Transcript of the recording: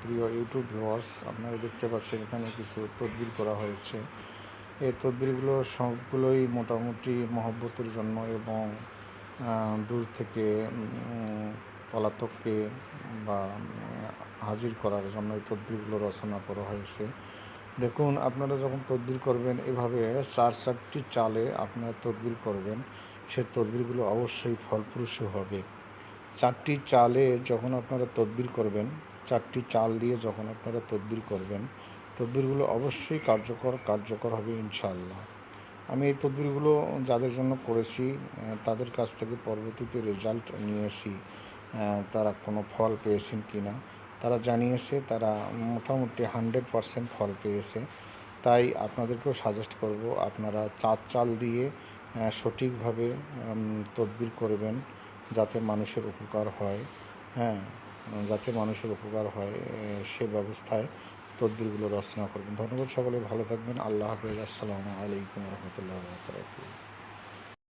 প্রিয় YouTube viewers, আপনারা দেখতে পাচ্ছেন এখানে কিছু তদবির করা হয়েছে। এই তদবিরগুলো সবগুলোই মোটামুটি মহব্বতের জন্য এবং দূর থেকে পলাতককে বা হাজির করার জন্য এই তদবিরগুলো রচনা করা হয়েছে। দেখুন, আপনারা যখন তদবির করবেন এভাবে 4টি চালে আপনারা তদবির করবেন, সে তদবিরগুলো অবশ্যই ফলপ্রসূ হবে। 4টি চালে যখন আপনারা তদবির করবেন, 4টি চাল দিয়ে যখন আপনারা তদবির করবেন, তদবিরগুলো অবশ্যই কার্যকর হবে ইনশাআল্লাহ। আমি এই তদবিরগুলো যাদের জন্য করেছি তাদের কাছ থেকে পরবর্তীতে রেজাল্ট নিয়েছি, তারা কোনো ফল পেয়েছেন কি না তারা জানিয়েছে, তারা মোটামুটি 100% ফল পেয়েছে। তাই আপনাদেরকেও সাজেস্ট করব আপনারা 4 চাল দিয়ে সঠিকভাবে তদবির করবেন, যাতে মানুষের উপকার হয়। হ্যাঁ, যাতে মানুষের উপকার হয় সে ব্যবস্থায় তদবিরগুলো রচনা করবেন। ধন্যবাদ, সকলে ভালো থাকবেন। আল্লাহ হাফেজ। আসসালামু আলাইকুম রহমতুল্লাহ।